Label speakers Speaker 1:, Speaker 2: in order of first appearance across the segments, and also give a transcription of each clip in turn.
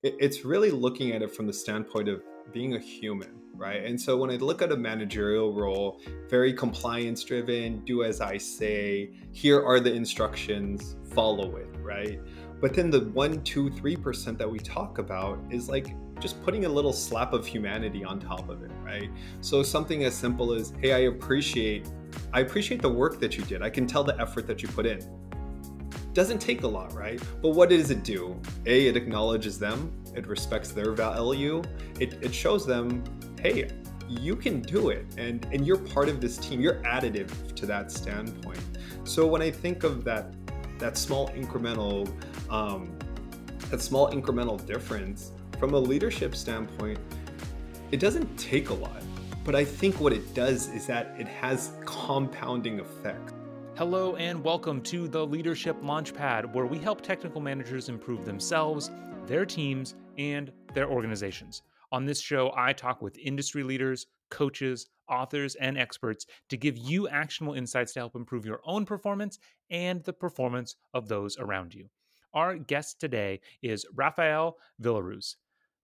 Speaker 1: It's really looking at it from the standpoint of being a human, right? And so when I look at a managerial role, very compliance driven, do as I say, here are the instructions, follow it, right? But then the 1, 2, 3% that we talk about is like just putting a little slap of humanity on top of it, right? So something as simple as, hey, I appreciate the work that you did. I can tell the effort that you put in. Doesn't take a lot, right? But what does it do? A, it acknowledges them, it respects their value, it shows them, hey, you can do it, and you're part of this team, you're additive to that standpoint. So when I think of that small incremental difference from a leadership standpoint, it doesn't take a lot. But I think what it does is that it has compounding effects.
Speaker 2: Hello and welcome to the Leadership Launchpad, where we help technical managers improve themselves, their teams, and their organizations. On this show, I talk with industry leaders, coaches, authors, and experts to give you actionable insights to help improve your own performance and the performance of those around you. Our guest today is Rafael Villaruz.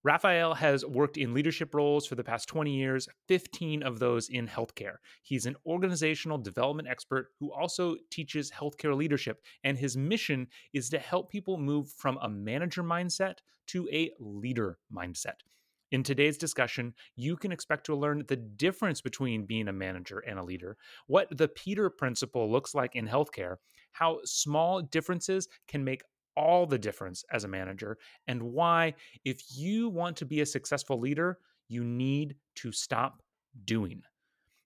Speaker 2: Rafael has worked in leadership roles for the past 20 years, 15 of those in healthcare. He's an organizational development expert who also teaches healthcare leadership, and his mission is to help people move from a manager mindset to a leader mindset. In today's discussion, you can expect to learn the difference between being a manager and a leader, what the Peter Principle looks like in healthcare, how small differences can make all the difference as a manager, and why, if you want to be a successful leader, you need to stop doing.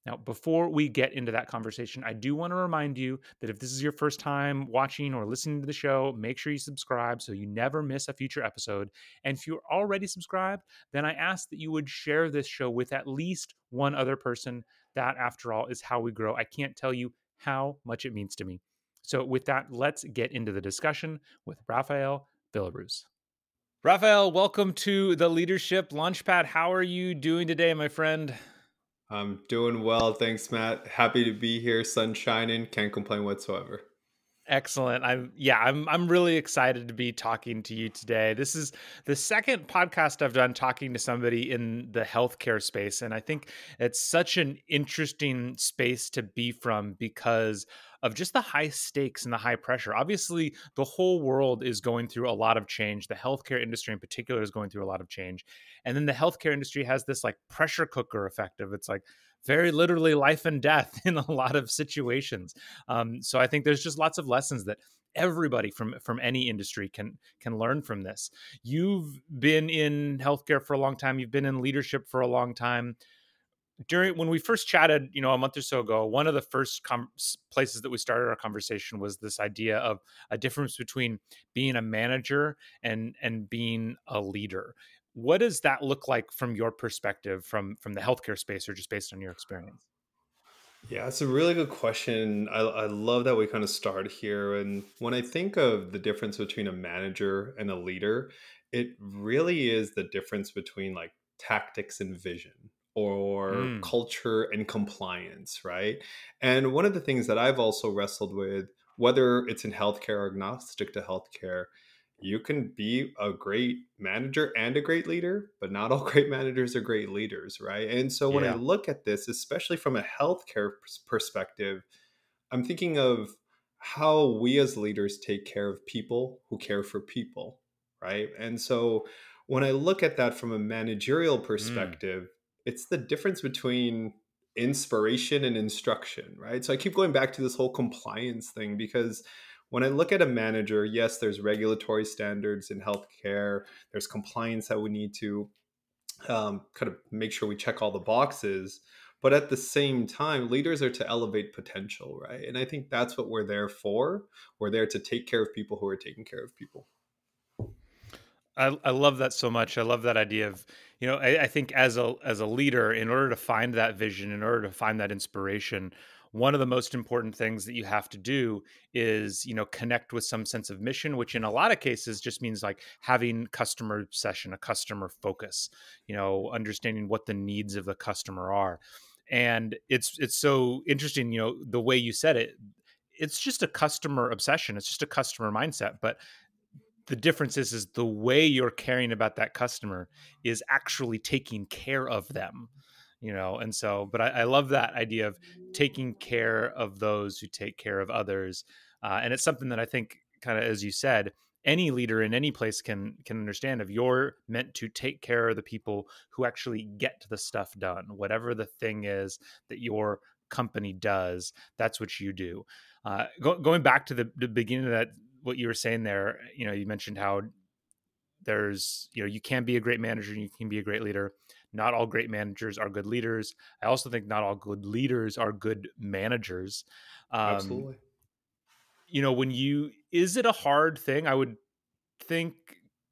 Speaker 2: Now, before we get into that conversation, I do want to remind you that if this is your first time watching or listening to the show, make sure you subscribe so you never miss a future episode. And if you're already subscribed, then I ask that you would share this show with at least one other person. That, after all, is how we grow. I can't tell you how much it means to me. So with that, let's get into the discussion with Rafael Villaruz. Rafael, welcome to the Leadership Launchpad. How are you doing today, my friend?
Speaker 1: I'm doing well, thanks, Matt. Happy to be here, sun shining, can't complain whatsoever.
Speaker 2: Excellent. I'm really excited to be talking to you today. This is the second podcast I've done talking to somebody in the healthcare space, and I think it's such an interesting space to be from because of just the high stakes and the high pressure. Obviously, the whole world is going through a lot of change. The healthcare industry in particular is going through a lot of change. And then the healthcare industry has this like pressure cooker effect of it's like very literally life and death in a lot of situations. So I think there's just lots of lessons that everybody from any industry can learn from this. You've been in healthcare for a long time. You've been in leadership for a long time. During when we first chatted, a month or so ago, one of the first places that we started our conversation was this idea of a difference between being a manager and being a leader. What does that look like from your perspective, from the healthcare space, or just based on your experience?
Speaker 1: Yeah, it's a really good question. I love that we kind of start here. And when I think of the difference between a manager and a leader, it really is the difference between like tactics and vision or
Speaker 2: Mm,
Speaker 1: culture and compliance, right? And one of the things that I've also wrestled with, whether it's in healthcare or agnostic to healthcare, you can be a great manager and a great leader, but not all great managers are great leaders, right? And so when I
Speaker 2: yeah.
Speaker 1: look at this, especially from a healthcare perspective, I'm thinking of how we as leaders take care of people who care for people, right? And so when I look at that from a managerial
Speaker 2: Mm,
Speaker 1: perspective, it's the difference between inspiration and instruction, right? So I keep going back to this whole compliance thing because when I look at a manager, yes, there's regulatory standards in healthcare, there's compliance that we need to kind of make sure we check all the boxes. But at the same time, leaders are to elevate potential, right? And I think that's what we're there for. We're there to take care of people who are taking care of people.
Speaker 2: I love that so much. I love that idea of, I think as a leader, in order to find that vision, in order to find that inspiration, one of the most important things that you have to do is, connect with some sense of mission, which in a lot of cases just means like having customer obsession, a customer focus, understanding what the needs of the customer are. And it's so interesting, the way you said it. It's just a customer obsession. It's just a customer mindset, but the difference is the way you're caring about that customer is actually taking care of them, and so, but I love that idea of taking care of those who take care of others. And it's something that I think, kind of as you said, any leader in any place can understand. If you're meant to take care of the people who actually get the stuff done, whatever the thing is that your company does, that's what you do. Going back to the beginning of that, what you were saying there, you mentioned how there's, you can be a great manager and you can be a great leader. Not all great managers are good leaders. I also think not all good leaders are good managers. um
Speaker 1: Absolutely.
Speaker 2: is it a hard thing? I would think,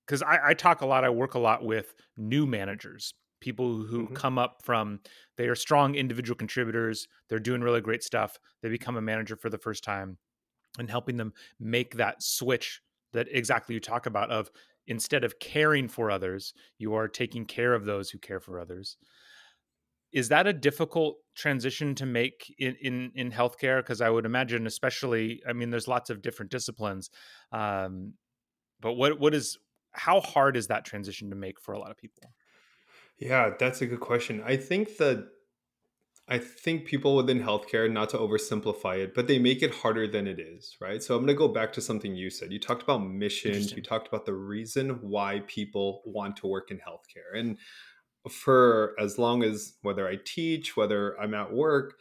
Speaker 2: because I talk a lot, I work a lot with new managers, people who
Speaker 1: Hmm.
Speaker 2: come up from, they are strong individual contributors, they're doing really great stuff, they become a manager for the first time, and helping them make that switch that exactly you talk about, of instead of caring for others, you are taking care of those who care for others. Is that a difficult transition to make in healthcare? Because I would imagine, especially, I mean, there's lots of different disciplines, um, but what is, how hard is that transition to make for a lot of people?
Speaker 1: Yeah, that's a good question. I think people within healthcare, not to oversimplify it, but they make it harder than it is, right? So I'm going to go back to something you said. You talked about mission, you
Speaker 2: Interesting.
Speaker 1: talked about the reason why people want to work in healthcare. And for as long as, whether I teach, whether I'm at work,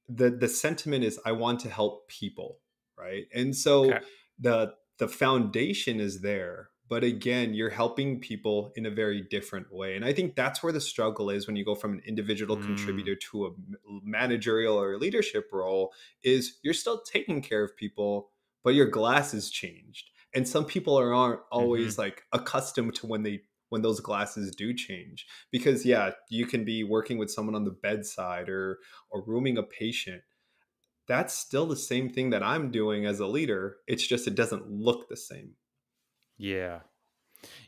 Speaker 1: the sentiment is I want to help people, right? And so
Speaker 2: Okay.
Speaker 1: the foundation is there, but again, you're helping people in a very different way. And I think that's where the struggle is when you go from an individual
Speaker 2: Mm,
Speaker 1: contributor to a managerial or leadership role, is you're still taking care of people, but your glass is changed. And some people aren't
Speaker 2: hmm.
Speaker 1: always like accustomed to when those glasses do change, because yeah, you can be working with someone on the bedside or rooming a patient. That's still the same thing that I'm doing as a leader. It's just it doesn't look the same.
Speaker 2: Yeah.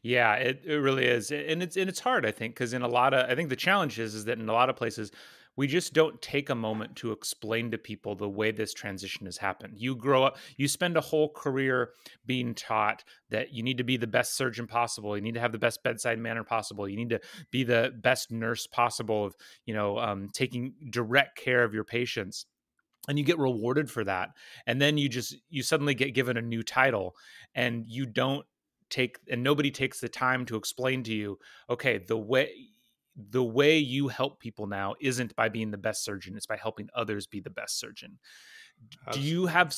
Speaker 2: Yeah, it really is, and it's hard, I think, because in a lot of, I think the challenge is that in a lot of places we just don't take a moment to explain to people the way this transition has happened. You grow up, you spend a whole career being taught that you need to be the best surgeon possible, you need to have the best bedside manner possible, you need to be the best nurse possible of, taking direct care of your patients, and you get rewarded for that, and then you suddenly get given a new title, and you don't take, and nobody takes the time to explain to you, okay, the way you help people now isn't by being the best surgeon, it's by helping others be the best surgeon. Do you
Speaker 1: Absolutely.
Speaker 2: have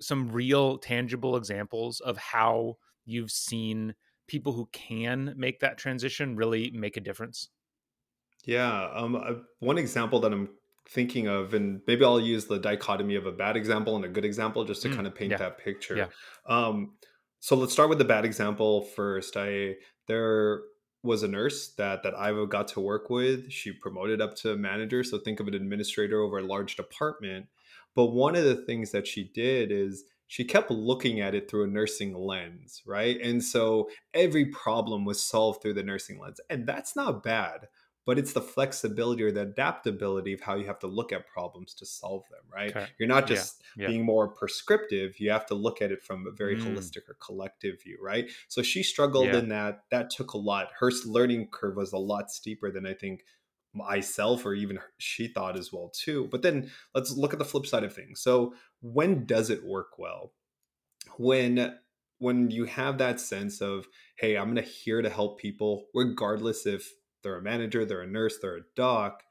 Speaker 2: some real tangible examples of how you've seen people who can make that transition really make a difference?
Speaker 1: Yeah. One example that I'm thinking of, and maybe I'll use the dichotomy of a bad example and a good example just to kind of paint
Speaker 2: Yeah.
Speaker 1: that picture.
Speaker 2: Yeah.
Speaker 1: Um, so let's start with the bad example first. There was a nurse that I got to work with. She promoted up to manager. So think of an administrator over a large department. But one of the things that she did is she kept looking at it through a nursing lens, right? And so every problem was solved through the nursing lens. And that's not bad, but it's the flexibility or the adaptability of how you have to look at problems to solve them, right?
Speaker 2: Okay.
Speaker 1: You're not
Speaker 2: Yeah.
Speaker 1: just
Speaker 2: Yeah.
Speaker 1: being more prescriptive, you have to look at it from a very
Speaker 2: Mm,
Speaker 1: holistic or collective view, right? So she struggled
Speaker 2: yeah.
Speaker 1: in that took a lot. Her learning curve was a lot steeper than I think myself or even she thought as well too. But then let's look at the flip side of things. So when does it work well? When you have that sense of, hey, I'm gonna here to help people regardless if they're a manager, they're a nurse, they're a doc,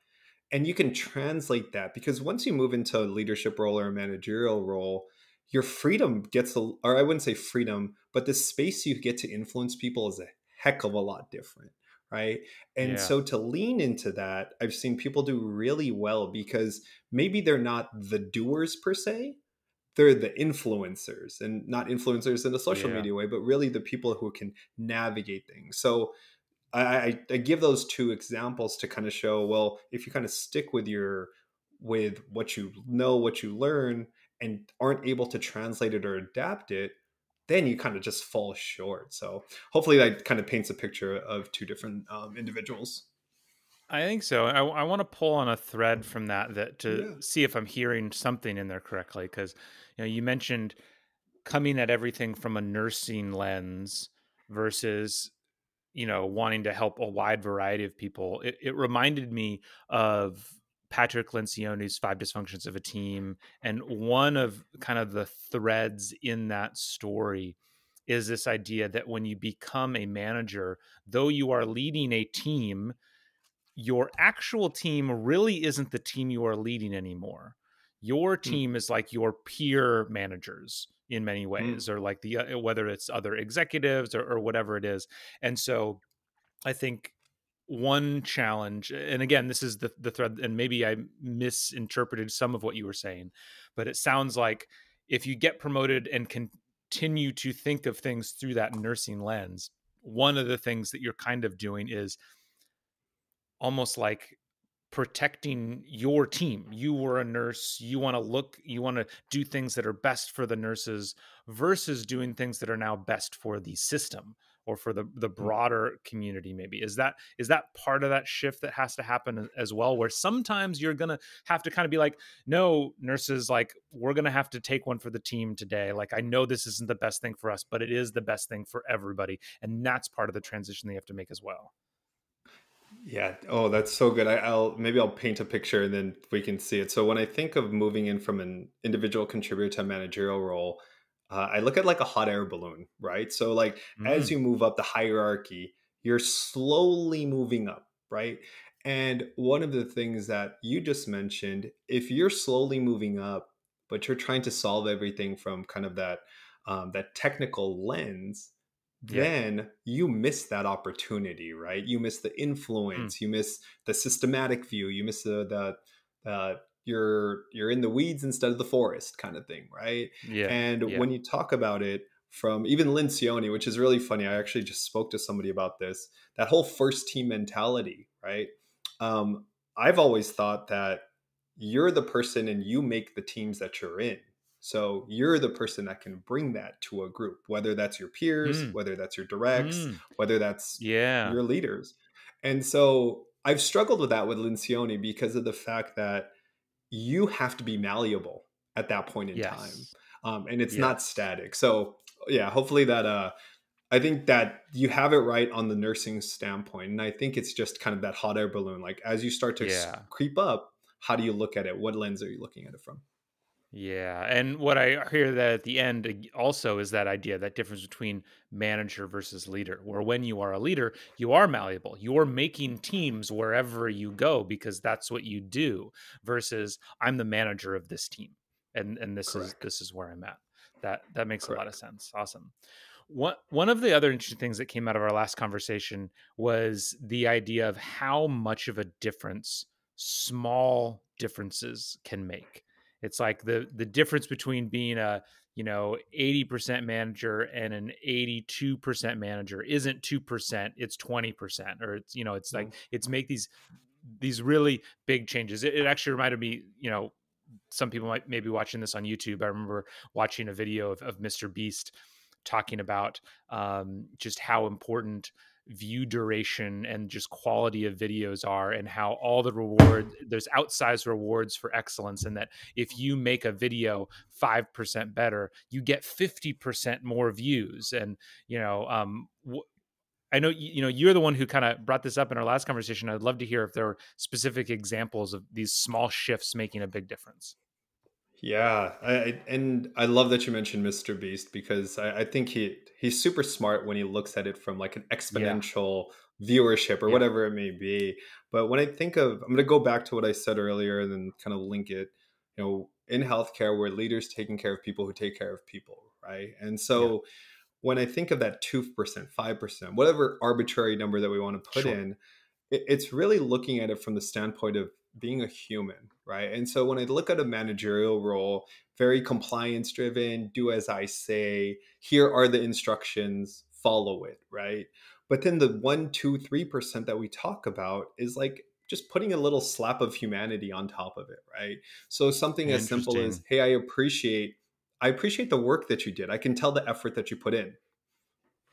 Speaker 1: and you can translate that, because once you move into a leadership role or a managerial role, your freedom gets or I wouldn't say freedom, but the space you get to influence people is a heck of a lot different, right? And
Speaker 2: Yeah.
Speaker 1: so to lean into that, I've seen people do really well because maybe they're not the doers per se, they're the influencers, and not influencers in a social
Speaker 2: Yeah.
Speaker 1: media way, but really the people who can navigate things. So I give those two examples to kind of show, well, if you kind of stick with what you know, what you learn, and aren't able to translate it or adapt it, then you kind of just fall short. So hopefully that kind of paints a picture of two different individuals.
Speaker 2: I think so. I want to pull on a thread from that to
Speaker 1: Yeah.
Speaker 2: see if I'm hearing something in there correctly. Because you mentioned coming at everything from a nursing lens versus wanting to help a wide variety of people. It reminded me of Patrick Lencioni's Five Dysfunctions of a Team. And one of kind of the threads in that story is this idea that when you become a manager, though you are leading a team, your actual team really isn't the team you are leading anymore. Your
Speaker 1: Mm,
Speaker 2: team is like your peer managers in many
Speaker 1: mm.
Speaker 2: ways, or like whether it's other executives or whatever it is. And so I think one challenge, and again, this is the thread, and maybe I misinterpreted some of what you were saying, but it sounds like if you get promoted and continue to think of things through that nursing lens, one of the things that you're kind of doing is almost like protecting your team. You were a nurse, you want to do things that are best for the nurses versus doing things that are now best for the system or for the
Speaker 1: Mm.
Speaker 2: broader community. Maybe is that part of that shift that has to happen as well, where sometimes you're going to have to kind of be like, no, nurses, like, we're going to have to take one for the team today. Like, I know this isn't the best thing for us, but it is the best thing for everybody, and that's part of the transition they have to make as well.
Speaker 1: Yeah. Oh, that's so good. I'll paint a picture and then we can see it. So when I think of moving in from an individual contributor to a managerial role, I look at like a hot air balloon, right? So like as
Speaker 2: Mm,
Speaker 1: you move up the hierarchy, you're slowly moving up, right? And one of the things that you just mentioned, if you're slowly moving up, but you're trying to solve everything from kind of that technical lens,
Speaker 2: yeah.
Speaker 1: then you miss that opportunity, right? You miss the
Speaker 2: Mm,
Speaker 1: influence, you miss the systematic view, you miss you're in the weeds instead of the forest kind of thing, right?
Speaker 2: yeah.
Speaker 1: And
Speaker 2: Yeah.
Speaker 1: when you talk about it from even Lencioni, which is really funny, I actually just spoke to somebody about this, that whole first team mentality, right? Um, I've always thought that you're the person and you make the teams that you're in. So you're the person that can bring that to a group, whether that's your peers,
Speaker 2: Mm,
Speaker 1: whether that's your directs,
Speaker 2: mm,
Speaker 1: whether that's
Speaker 2: yeah.
Speaker 1: your leaders. And so I've struggled with that with Lencioni because of the fact that you have to be malleable at that point in time.
Speaker 2: Yes.
Speaker 1: And it's not
Speaker 2: Yes.
Speaker 1: static. So yeah, hopefully I think that you have it right on the nursing standpoint. And I think it's just kind of that hot air balloon. Like as you start to
Speaker 2: Yeah.
Speaker 1: creep up, how do you look at it? What lens are you looking at it from?
Speaker 2: Yeah. And what I hear that at the end also is that idea, that difference between manager versus leader, where when you are a leader, you are malleable. You're making teams wherever you go because that's what you do, versus I'm the manager of this team. And this is
Speaker 1: Correct.
Speaker 2: this is where I'm at. That makes a lot of
Speaker 1: Correct.
Speaker 2: sense. Awesome. One of the other interesting things that came out of our last conversation was the idea of how much of a difference small differences can make. It's like the difference between being a 80% manager and an 82% manager isn't 2%, it's 20%, or it's like
Speaker 1: Mm.
Speaker 2: it's make these really big changes. It actually reminded me, some people might maybe watching this on YouTube. I remember watching a video of Mr. Beast talking about just how important view duration and just quality of videos are, and how all there's outsized rewards for excellence, and that if you make a video 5% better, you get 50% more views. And I know you're the one who kind of brought this up in our last conversation. I'd love to hear if there are specific examples of these small shifts making a big difference.
Speaker 1: Yeah, and I love that you mentioned Mr. Beast because I think he's super smart when he looks at it from like an
Speaker 2: Yeah.
Speaker 1: exponential viewership or
Speaker 2: Yeah.
Speaker 1: whatever it may be. But when I think of, I'm going to go back to what I said earlier and then kind of link it. In healthcare, we're leaders taking care of people who take care of people, right? And
Speaker 2: Yeah.
Speaker 1: so when I think of that 2%, 5%, whatever arbitrary number that we want to put
Speaker 2: Sure.
Speaker 1: in, it's really looking at it from the standpoint of being a human, right? And so when I look at a managerial role, very compliance driven, do as I say, here are the instructions, follow it, right? But then the 1, 2, 3% that we talk about is like just putting a little slap of humanity on top of it, right? So something as simple as,
Speaker 2: Interesting.
Speaker 1: hey, I appreciate the work that you did. I can tell the effort that you put in.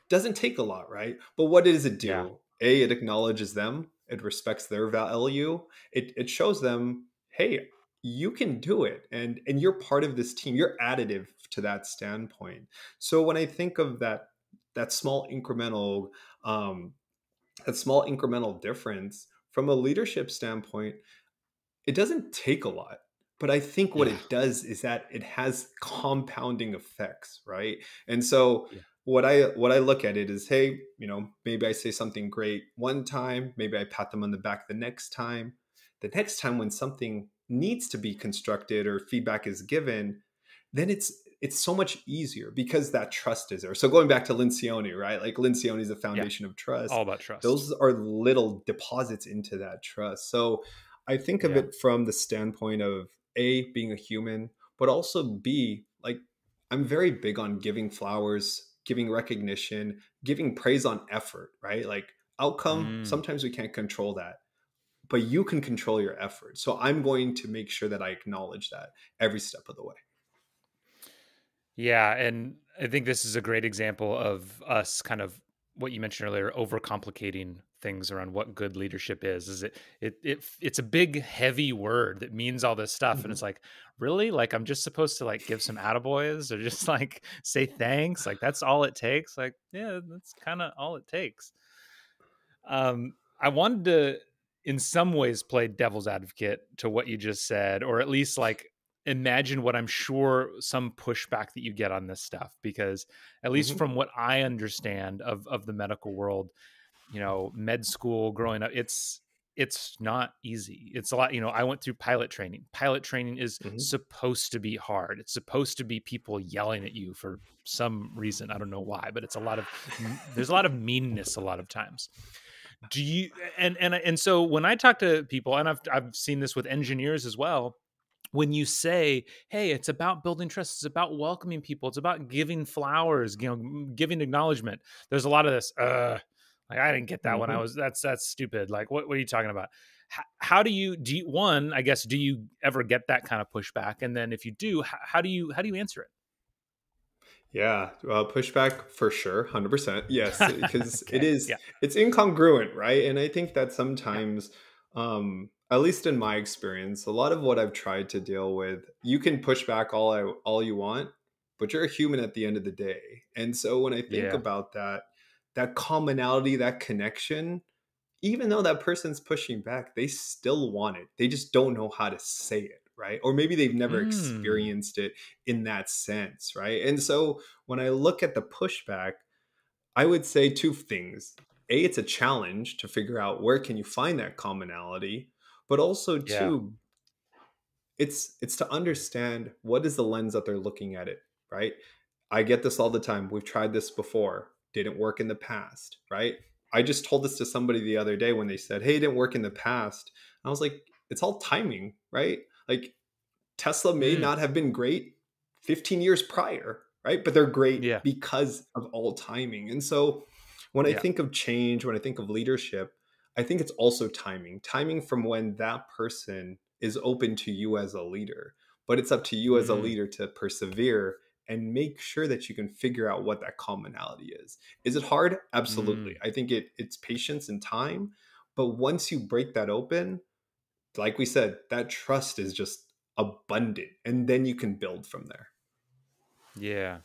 Speaker 1: Doesn't take a lot, right? But what does it
Speaker 2: Yeah.
Speaker 1: do? A, it acknowledges them, it respects their value, it shows them, hey, you can do it, and you're part of this team. You're additive to that standpoint. So when I think of that small incremental um, that small incremental difference from a leadership standpoint, it doesn't take a lot, but I think what
Speaker 2: Yeah.
Speaker 1: it does is that it has compounding effects, right? And so
Speaker 2: Yeah.
Speaker 1: what I look at it is, hey, maybe I say something great one time, maybe I pat them on the back the next time. The next time when something needs to be constructed or feedback is given, then it's so much easier because that trust is there. So going back to Lencioni, right? Like Lencioni is the
Speaker 2: Yeah.
Speaker 1: foundation of trust.
Speaker 2: All about trust.
Speaker 1: Those are little deposits into that trust. So I think of
Speaker 2: Yeah.
Speaker 1: it from the standpoint of A, being a human, but also B, like I'm very big on giving flowers, giving recognition, giving praise on effort, right? Like outcome,
Speaker 2: Mm.
Speaker 1: sometimes we can't control that, but you can control your effort. So I'm going to make sure that I acknowledge that every step of the way.
Speaker 2: Yeah, and I think this is a great example of us kind of what you mentioned earlier, overcomplicating things around what good leadership is. Is it's a big, heavy word that means all this stuff, and
Speaker 1: Mhm.
Speaker 2: it's like, really, like I'm just supposed to like give some attaboys or just like say thanks, like that's all it takes. Like, yeah, that's kind of all it takes. I wanted to, in some ways, play devil's advocate to what you just said, or at least like imagine what I'm sure some pushback that you get on this stuff, because at least
Speaker 1: Mhm.
Speaker 2: from what I understand of the medical world, med school growing up, it's not easy. It's a lot, I went through pilot training. Pilot training is
Speaker 1: Mhm.
Speaker 2: supposed to be hard. It's supposed to be people yelling at you for some reason. I don't know why, but there's a lot of meanness a lot of times. Do you and so when I talk to people, and I've seen this with engineers as well, when you say, hey, it's about building trust, it's about welcoming people, it's about giving flowers, giving acknowledgement, there's a lot of this like I didn't get that when I
Speaker 1: Mhm.
Speaker 2: was that's stupid, like what are you talking about? How do you one, I guess, do you ever get that kind of pushback, and then if you do, how do you answer it?
Speaker 1: Yeah, pushback for sure, 100%. Yes, because
Speaker 2: Okay, yeah,
Speaker 1: it's incongruent, right? And I think that
Speaker 2: yeah,
Speaker 1: sometimes, at least in my experience, a lot of what I've tried to deal with, you can push back all you want, but you're a human at the end of the day. And so when I think
Speaker 2: yeah.
Speaker 1: about that commonality, that connection, even though that person's pushing back, they still want it. They just don't know how to say it, right? Or maybe they've never
Speaker 2: Mm,
Speaker 1: experienced it in that sense, right? And so when I look at the pushback, I would say two things. A, it's a challenge to figure out where can you find that commonality, but also
Speaker 2: yeah.
Speaker 1: two, it's to understand what is the lens that they're looking at it, right? I get this all the time. We've tried this before, didn't work in the past, right? I just told this to somebody the other day when they said, hey, it didn't work in the past. I was like, it's all timing, right? Like Tesla may
Speaker 2: Mm,
Speaker 1: not have been great 15 years prior, right? But they're great
Speaker 2: yeah,
Speaker 1: because of all timing. And so when I
Speaker 2: yeah.
Speaker 1: think of change, when I think of leadership, I think it's also timing. Timing from when that person is open to you as a leader. But it's up to you as a
Speaker 2: Mm,
Speaker 1: leader to persevere and make sure that you can figure out what that commonality is. Is it hard? Absolutely.
Speaker 2: mm.
Speaker 1: I think it's patience and time. But once you break that open, like we said, that trust is just abundant, and then you can build from there.
Speaker 2: Yeah,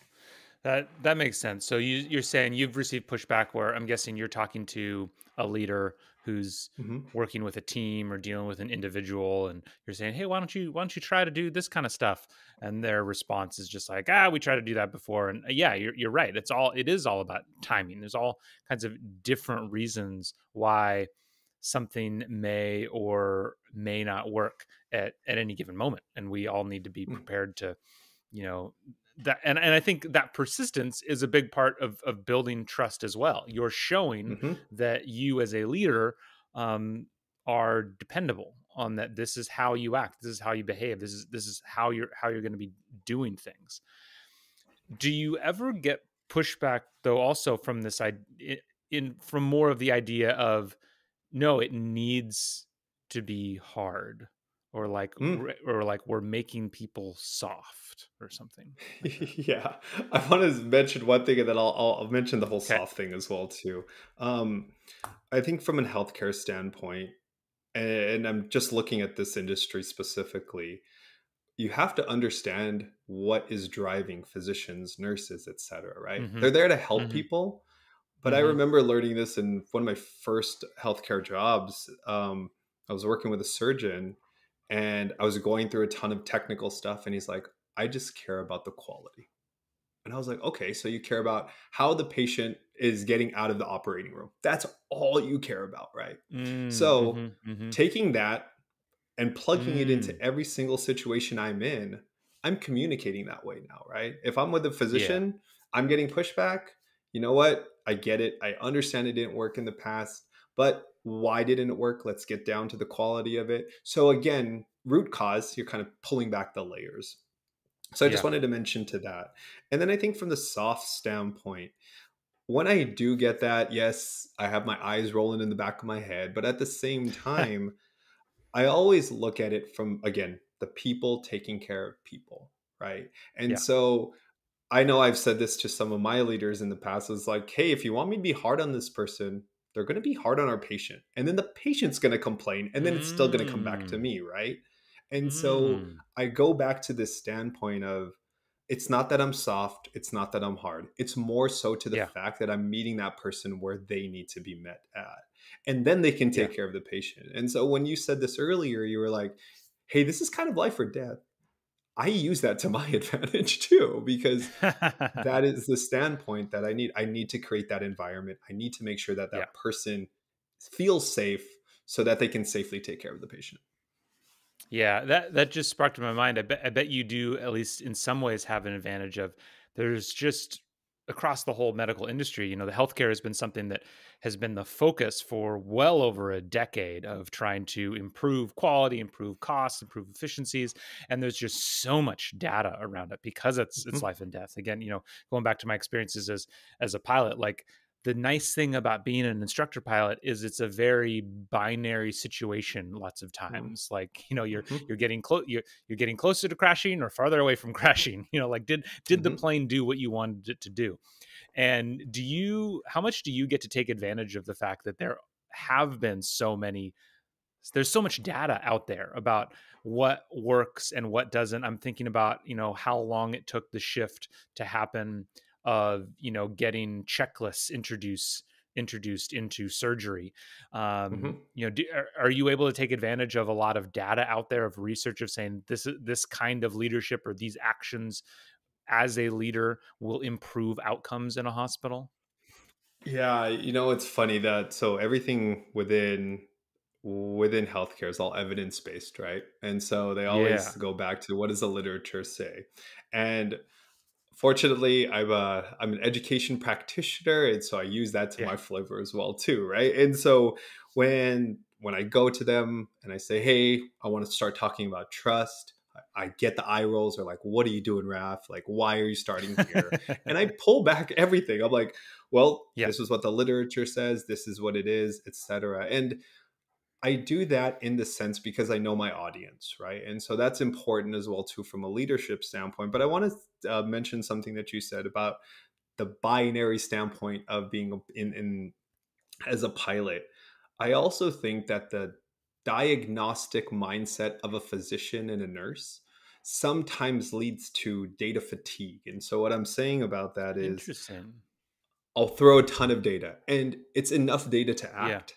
Speaker 2: that makes sense. So you're saying you've received pushback where I'm guessing you're talking to a leader who's
Speaker 1: Mhm.
Speaker 2: working with a team or dealing with an individual, and you're saying, "Hey, why don't you try to do this kind of stuff?" And their response is just like, "Ah, we tried to do that before." And yeah, you're right. It is all about timing. There's all kinds of different reasons why something may or may not work at any given moment, and we all need to be
Speaker 1: Mm.
Speaker 2: prepared to you know that and I think that persistence is a big part of building trust as well. You're showing
Speaker 1: Mhm.
Speaker 2: that you as a leader um are dependable, on that this is how you act, this is how you behave, this is how you're going to be doing things. Do you ever get pushback though also from this in from more of the idea of, no, it needs to be hard, or like
Speaker 1: Mm.
Speaker 2: or like we're making people soft or something like that?
Speaker 1: Yeah, I want to mention one thing, and then I'll mention the whole
Speaker 2: Okay.
Speaker 1: soft thing as well too. Um, I think from a healthcare standpoint, and I'm just looking at this industry specifically, you have to understand what is driving physicians, nurses, etc., right?
Speaker 2: Mm-hmm.
Speaker 1: They're there to help
Speaker 2: Mm-hmm.
Speaker 1: people. But I
Speaker 2: Mm-hmm.
Speaker 1: remember learning this in one of my first healthcare jobs. I was working with a surgeon and I was going through a ton of technical stuff. And he's like, I just care about the quality. And I was like, okay, so you care about how the patient is getting out of the operating room. That's all you care about, right? So
Speaker 2: Mm-hmm. Mm-hmm.
Speaker 1: taking that and plugging it into
Speaker 2: Mm.
Speaker 1: every single situation I'm in, I'm communicating that way now, right? If I'm with a
Speaker 2: Yeah.
Speaker 1: physician, I'm getting pushback. You know what? I get it. I understand it didn't work in the past, but why didn't it work? Let's get down to the quality of it. So, again, root cause, you're kind of pulling back the layers. So, I just
Speaker 2: Yeah.
Speaker 1: wanted to mention to that. And then I think from the soft standpoint, when I do get that, yes, I have my eyes rolling in the back of my head, but at the same time, I always look at it from, again, the people taking care of people, right? And
Speaker 2: Yeah.
Speaker 1: so I know I've said this to some of my leaders in the past. It's like, hey, if you want me to be hard on this person, they're going to be hard on our patient. And then the patient's going to complain, and then it's still going to come back to
Speaker 2: Mm.
Speaker 1: me, right? And so
Speaker 2: Mm.
Speaker 1: I go back to this standpoint of it's not that I'm soft, it's not that I'm hard. It's more so to the
Speaker 2: Yeah.
Speaker 1: fact that I'm meeting that person where they need to be met at. And then they can
Speaker 2: Yeah.
Speaker 1: take care of the patient. And so when you said this earlier, you were like, hey, this is kind of life or death. I use that to my advantage too, because that is the standpoint that I need. I need to create that environment. I need to make sure that
Speaker 2: Yeah.
Speaker 1: that person feels safe so that they can safely take care of the patient.
Speaker 2: Yeah, that just sparked in my mind. I bet you do, at least in some ways, have an advantage of there's just across the whole medical industry, the healthcare has been something that has been the focus for well over a decade of trying to improve quality, improve costs, improve efficiencies. And there's just so much data around it because it's
Speaker 1: Mhm.
Speaker 2: life and death. Again, going back to my experiences as a pilot, like the nice thing about being an instructor pilot is it's a very binary situation lots of
Speaker 1: Mhm.
Speaker 2: times. Like, you're
Speaker 1: Mhm.
Speaker 2: you're getting close you're getting closer to crashing or farther away from crashing. Like did the
Speaker 1: Mhm.
Speaker 2: plane do what you wanted it to do? And how much do you get to take advantage of the fact that have been so many there's so much data out there about what works and what doesn't. I'm thinking about, how long it took the shift to happen of, getting checklists introduced into surgery.
Speaker 1: Mhm.
Speaker 2: Are you able to take advantage of a lot of data out there of research of saying this kind of leadership or these actions as a leader will improve outcomes in a hospital?
Speaker 1: Yeah, it's funny that so everything within healthcare is all evidence based, right? And so they always
Speaker 2: Yeah.
Speaker 1: go back to what does the literature say? And fortunately, I'm an education practitioner, and so I use that to
Speaker 2: Yeah.
Speaker 1: my flavor as well too, right? And so when I go to them and I say, "Hey, I want to start talking about trust," I get the eye rolls or like, "What are you doing, Raf? Like, why are you starting here?" And I pull back everything. I'm like, "Well,
Speaker 2: Yeah.
Speaker 1: this is what the literature says. This is what it is, etc." And I do that in the sense because I know my audience, right? And so that's important as well too from a leadership standpoint. But I want to mention something that you said about the binary standpoint of being in as a pilot. I also think that the diagnostic mindset of a physician and a nurse sometimes leads to data fatigue. And so what I'm saying about that is
Speaker 2: Interesting.
Speaker 1: I'll throw a ton of data and it's enough data to
Speaker 2: Yeah.
Speaker 1: act,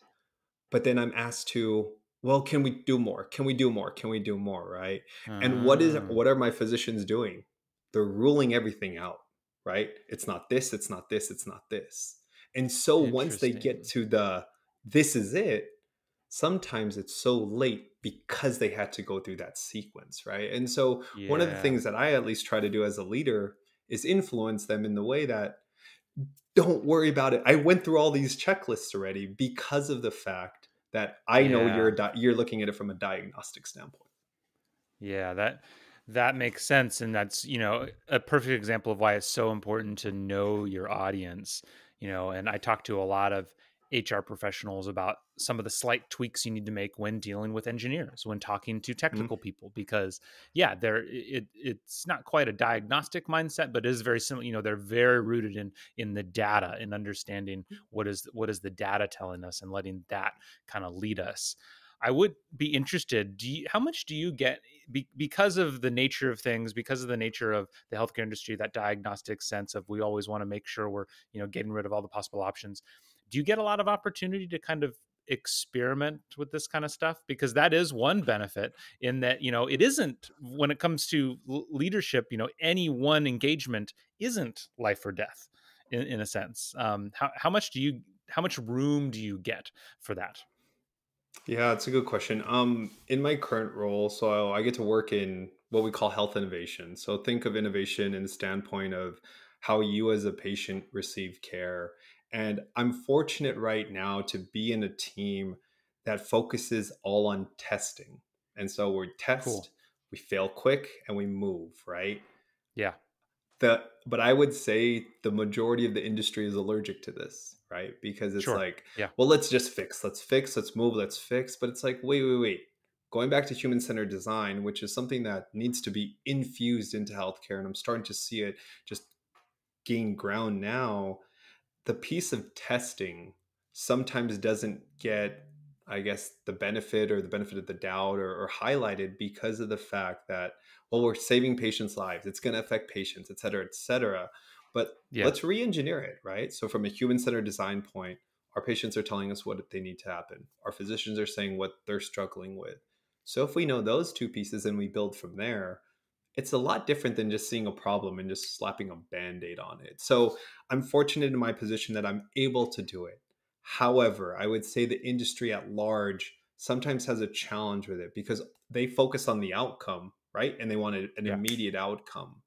Speaker 1: but then I'm asked to, well, can we do more? Can we do more? Can we do more? Right. And
Speaker 2: Ah,
Speaker 1: what are my physicians doing? They're ruling everything out, right? It's not this, it's not this, it's not this. And so once they get
Speaker 2: interesting.
Speaker 1: to the this is it, sometimes it's so late because they had to go through that sequence, right? And so one of the
Speaker 2: Yeah.
Speaker 1: things that I at least try to do as a leader is influence them in the way that don't worry about it. I went through all these checklists already because of the fact that I know
Speaker 2: Yeah.
Speaker 1: you're looking at it from a diagnostic standpoint.
Speaker 2: Yeah, that makes sense, and that's, a perfect example of why it's so important to know your audience, and I talk to a lot of HR professionals about some of the slight tweaks you need to make when dealing with engineers, when talking to
Speaker 1: Mhm.
Speaker 2: technical people, because yeah, it's not quite a diagnostic mindset, but it is very similar. They're very rooted in the data and understanding what is the data telling us and letting that kind of lead us. I would be interested. How much do you get because of the nature of things, because of the nature of the healthcare industry, that diagnostic sense of we always want to make sure we're, getting rid of all the possible options. Do you get a lot of opportunity to kind of experiment with this kind of stuff? Because that is one benefit in that, it isn't, when it comes to leadership, any one engagement isn't life or death in a sense. How much room do you get for that?
Speaker 1: Yeah, it's a good question. In my current role, so I get to work in what we call health innovation. So think of innovation in the standpoint of how you as a patient receive care. And I'm fortunate right now to be in a team that focuses all on testing. And so we
Speaker 2: Cool.
Speaker 1: test, we fail quick, and we move, right?
Speaker 2: Yeah.
Speaker 1: But I would say the majority of the industry is allergic to this, right? Because it's
Speaker 2: Sure.
Speaker 1: like,
Speaker 2: Yeah.
Speaker 1: well, let's just fix, let's move, let's fix. But it's like, wait. Going back to human centered design, which is something that needs to be infused into healthcare, and I'm starting to see it just gain ground now. The piece of testing sometimes doesn't get, I guess, the benefit or the benefit of the doubt, or highlighted because of the fact that, well, we're saving patients' lives. It's going to affect patients, et cetera, et cetera. But
Speaker 2: Yeah.
Speaker 1: let's re-engineer it, right? So from a human-centered design point, our patients are telling us what they need to happen. Our physicians are saying what they're struggling with. So if we know those two pieces and we build from there, it's a lot different than just seeing a problem and just slapping a band-aid on it. So I'm fortunate in my position that I'm able to do it. However, I would say the industry at large sometimes has a challenge with it because they focus on the outcome, right? And they want an
Speaker 2: Yeah.
Speaker 1: immediate outcome.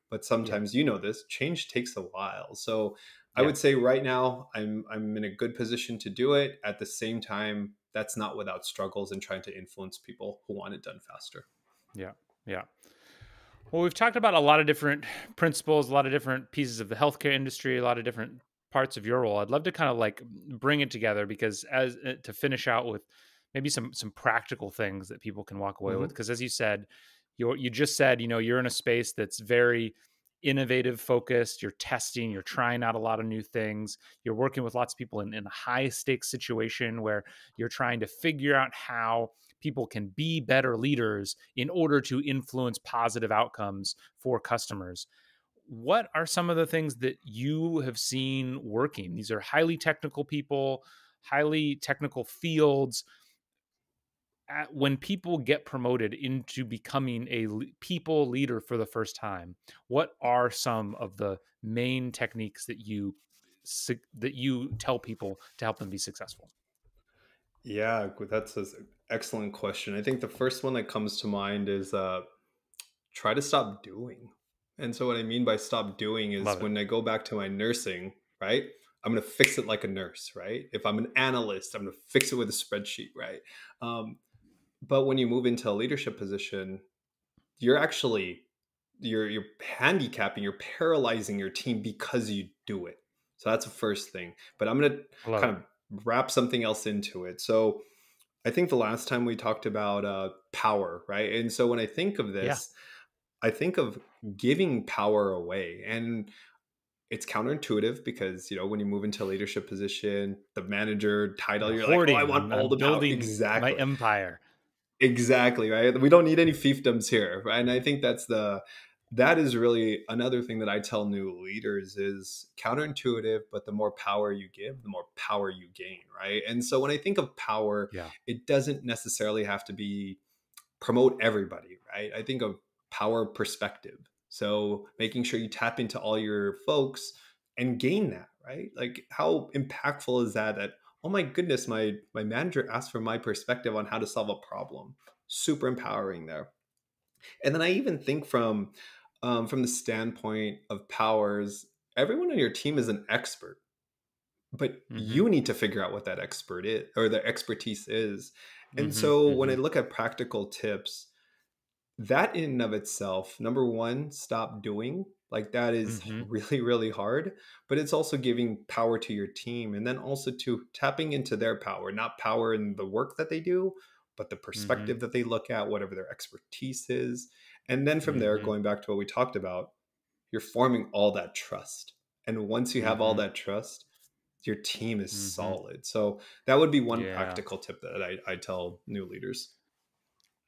Speaker 1: But
Speaker 2: Yeah.
Speaker 1: sometimes, this change takes a while. So I
Speaker 2: Yeah.
Speaker 1: would say right now I'm in a good position to do it. At the same time, that's not without struggles and trying to influence people who want it done faster.
Speaker 2: Yeah. Yeah. Well, we've talked about a lot of different principles, a lot of different pieces of the healthcare industry, a lot of different parts of your role. I'd love to kind of like bring it together because as to finish out with maybe some practical things that people can walk away with.
Speaker 1: Mhm.
Speaker 2: Because as you said, you just said, you're in a space that's very innovative focused. You're testing, you're trying out a lot of new things. You're working with lots of people in a high stakes situation where you're trying to figure out how people can be better leaders in order to influence positive outcomes for customers. What are some of the things that you have seen working? These are highly technical people, highly technical fields. When people get promoted into becoming a people leader for the first time, what are some of the main techniques that you tell people to help them be successful?
Speaker 1: Yeah, that's an excellent question. I think the first one that comes to mind is try to stop doing. And so, what I mean by stop doing is
Speaker 2: Love it.
Speaker 1: when I go back to my nursing, right? I'm going to fix it like a nurse, right? If I'm an analyst, I'm going to fix it with a spreadsheet, right? Um, but when you move into a leadership position, you're actually you're handicapping, you're paralyzing your team because you do it. So that's the first thing. But I'm going to
Speaker 2: I love
Speaker 1: kind
Speaker 2: it.
Speaker 1: of wrap something else into it. So I think the last time we talked about power, right? And so when I think of
Speaker 2: Yeah.
Speaker 1: this, I think of giving power away. And it's counterintuitive because, when you move into a leadership position, the manager title, you're like, oh, I
Speaker 2: Hoarding.
Speaker 1: want all
Speaker 2: I'm
Speaker 1: the power.
Speaker 2: building my
Speaker 1: Exactly.
Speaker 2: empire.
Speaker 1: Exactly, right? We don't need any fiefdoms here, right? And I think that is really another thing that I tell new leaders is counterintuitive, but the more power you give, the more power you gain, right? And so when I think of power,
Speaker 2: Yeah.
Speaker 1: it doesn't necessarily have to be promote everybody, right? I think of power perspective. So making sure you tap into all your folks and gain that, right? Like how impactful is that oh my goodness, my manager asked for my perspective on how to solve a problem. Super empowering there. And then I even think from the standpoint of powers, everyone on your team is an expert, but
Speaker 2: Mhm.
Speaker 1: you need to figure out what that expert is or the expertise is. And
Speaker 2: Mhm.
Speaker 1: so when I
Speaker 2: Mhm.
Speaker 1: look at practical tips, that in and of itself, number one, stop doing. Like that is
Speaker 2: Mhm.
Speaker 1: really, really hard, but it's also giving power to your team and then also to tapping into their power, not power in the work that they do, but the
Speaker 2: Mhm.
Speaker 1: perspective that they look at, whatever their expertise is. And then from there,
Speaker 2: Mhm.
Speaker 1: going back to what we talked about, you're forming all that trust. And once you have all
Speaker 2: Mhm.
Speaker 1: that trust, your team is
Speaker 2: Mm-hmm.
Speaker 1: solid. So that would be one
Speaker 2: Yeah.
Speaker 1: practical tip that I tell new leaders.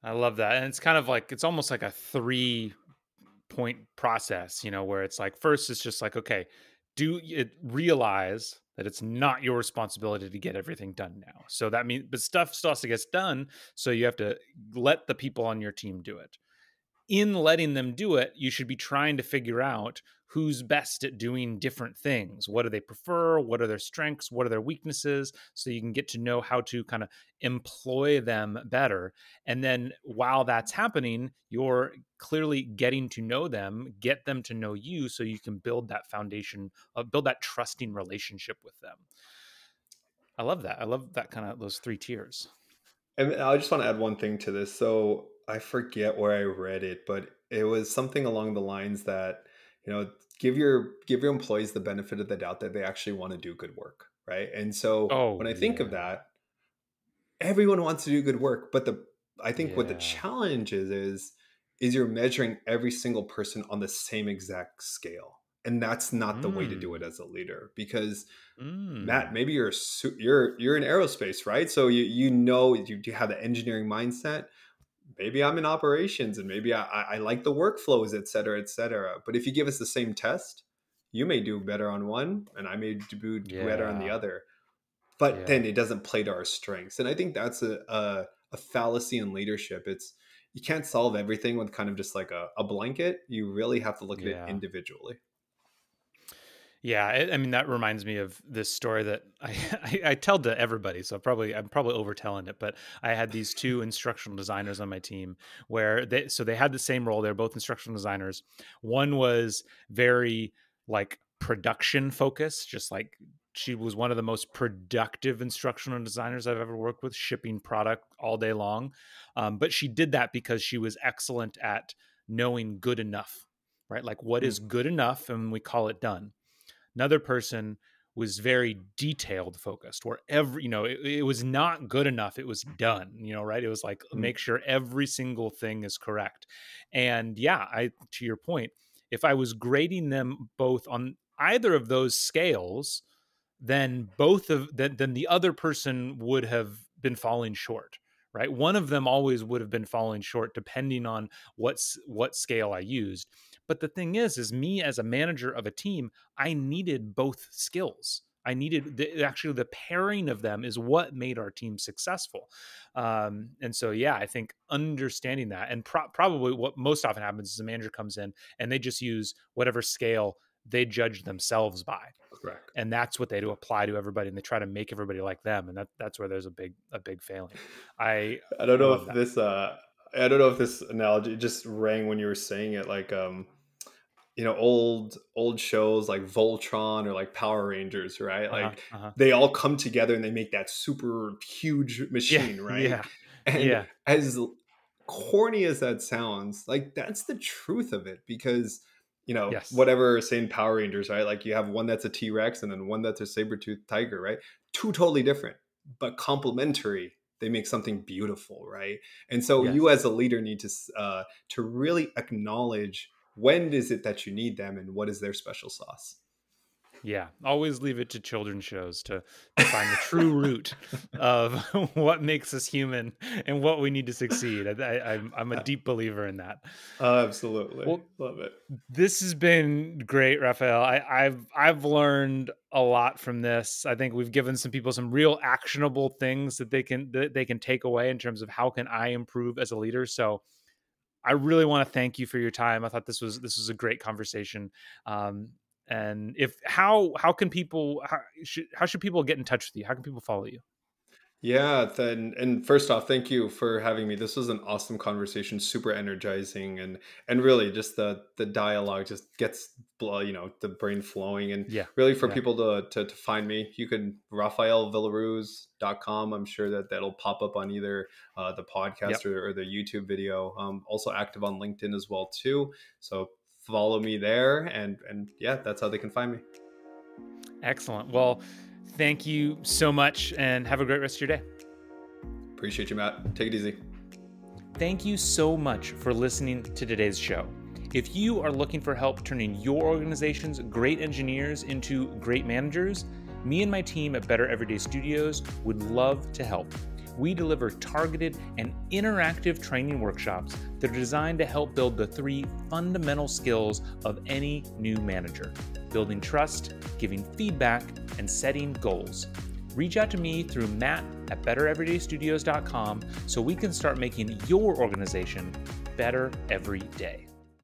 Speaker 2: I love that. And it's kind of like, it's almost like a 3-point process, where it's like, first, it's just like, okay, do it realize that it's not your responsibility to get everything done now. So that means, but stuff still has to get done. So you have to let the people on your team do it. In letting them do it, you should be trying to figure out who's best at doing different things. What do they prefer? What are their strengths? What are their weaknesses? So you can get to know how to kind of employ them better. And then while that's happening, you're clearly getting to know them, get them to know you, so you can build that foundation, build that trusting relationship with them. I love that. I love that kind of those 3 tiers.
Speaker 1: And I just want to add one thing to this. So I forget where I read it, but it was something along the lines that, give your employees the benefit of the doubt that they actually want to do good work, right? And so when
Speaker 2: Oh,
Speaker 1: I think of
Speaker 2: yeah.
Speaker 1: that, everyone wants to do good work, but I think what the
Speaker 2: Yeah.
Speaker 1: challenge is you're measuring every single person on the same exact scale. And that's not the way to do it
Speaker 2: Mm.
Speaker 1: as a leader, because Matt,
Speaker 2: Mm.
Speaker 1: maybe you're in aerospace, right? So you have the engineering mindset. Maybe I'm in operations, and maybe I like the workflows, et cetera, et cetera. But if you give us the same test, you may do better on one, and I may do better on the
Speaker 2: Yeah.
Speaker 1: other. But
Speaker 2: Yeah.
Speaker 1: then it doesn't play to our strengths, and I think that's a fallacy in leadership. It's You can't solve everything with kind of just like a blanket. You really have to look at it
Speaker 2: Yeah.
Speaker 1: individually.
Speaker 2: Yeah. I mean, that reminds me of this story that I tell to everybody. So I'm probably overtelling it, but I had these two instructional designers on my team where they had the same role. They're both instructional designers. One was very like production focused, just like she was one of the most productive instructional designers I've ever worked with, shipping product all day long. But she did that because she was excellent at knowing good enough, right? Like what is
Speaker 1: Mm,
Speaker 2: good enough, and we call it done. Another person was very detailed focused, where it was not good enough, it was done, right? It was like,
Speaker 1: mm,
Speaker 2: make sure every single thing is correct. And yeah, to your point, if I was grading them both on either of those scales, then then the other person would have been falling short, right? One of them always would have been falling short depending on what scale I used. But the thing is me as a manager of a team, I needed both skills. I needed actually the pairing of them is what made our team successful. And so, yeah, I think understanding that, and probably what most often happens is a manager comes in and they just use whatever scale they judge themselves by,
Speaker 1: correct.
Speaker 2: and that's what they do apply to everybody, and they try to make everybody like them, and that's where there's a big failing. I
Speaker 1: I don't
Speaker 2: I
Speaker 1: know
Speaker 2: love
Speaker 1: if
Speaker 2: that.
Speaker 1: this analogy just rang when you were saying it, like old shows like Voltron or like Power Rangers, right?
Speaker 2: Uh-huh,
Speaker 1: Like
Speaker 2: uh-huh.
Speaker 1: they all come together and they make that super huge
Speaker 2: Yeah,
Speaker 1: machine, right?
Speaker 2: yeah,
Speaker 1: And
Speaker 2: yeah.
Speaker 1: as corny as that sounds, like that's the truth of it, because
Speaker 2: Yes.
Speaker 1: whatever, saying Power Rangers, right? Like you have one that's a T-Rex and then one that's a saber-toothed tiger, right? Two totally different but complementary. They make something beautiful, right? And so you
Speaker 2: Yes.
Speaker 1: as a leader need to really acknowledge when is it that you need them and what is their special sauce.
Speaker 2: Yeah, always leave it to children's shows to find the true root of what makes us human and what we need to succeed. I'm a deep believer in that.
Speaker 1: Absolutely.
Speaker 2: Well,
Speaker 1: Love it.
Speaker 2: this has been great, Rafael. I've learned a lot from this. I think we've given some people some real actionable things that they can take away in terms of how can I improve as a leader. So I really want to thank you for your time. I thought this was a great conversation. Um, and if how can people how should people get in touch with you? How can people follow you?
Speaker 1: Yeah, then, and first off, thank you for having me. This was an awesome conversation, super energizing, and really just the dialogue just gets the brain flowing. And
Speaker 2: Yeah,
Speaker 1: really for
Speaker 2: yeah,
Speaker 1: people to find me, you can rafaelvillaruz.com. I'm sure that that'll pop up on either the podcast
Speaker 2: yep.
Speaker 1: or the YouTube video. Also active on LinkedIn as well too. So follow me there, and yeah, that's how they can find me.
Speaker 2: Excellent. Well, thank you so much, and have a great rest of your day.
Speaker 1: Appreciate you, Matt. Take it easy.
Speaker 2: Thank you so much for listening to today's show. If you are looking for help turning your organization's great engineers into great managers, Me and my team at Better Everyday Studios would love to help. We deliver targeted and interactive training workshops that are designed to help build the 3 fundamental skills of any new manager: building trust, giving feedback, and setting goals. Reach out to me through matt@bettereverydaystudios.com so we can start making your organization better every day.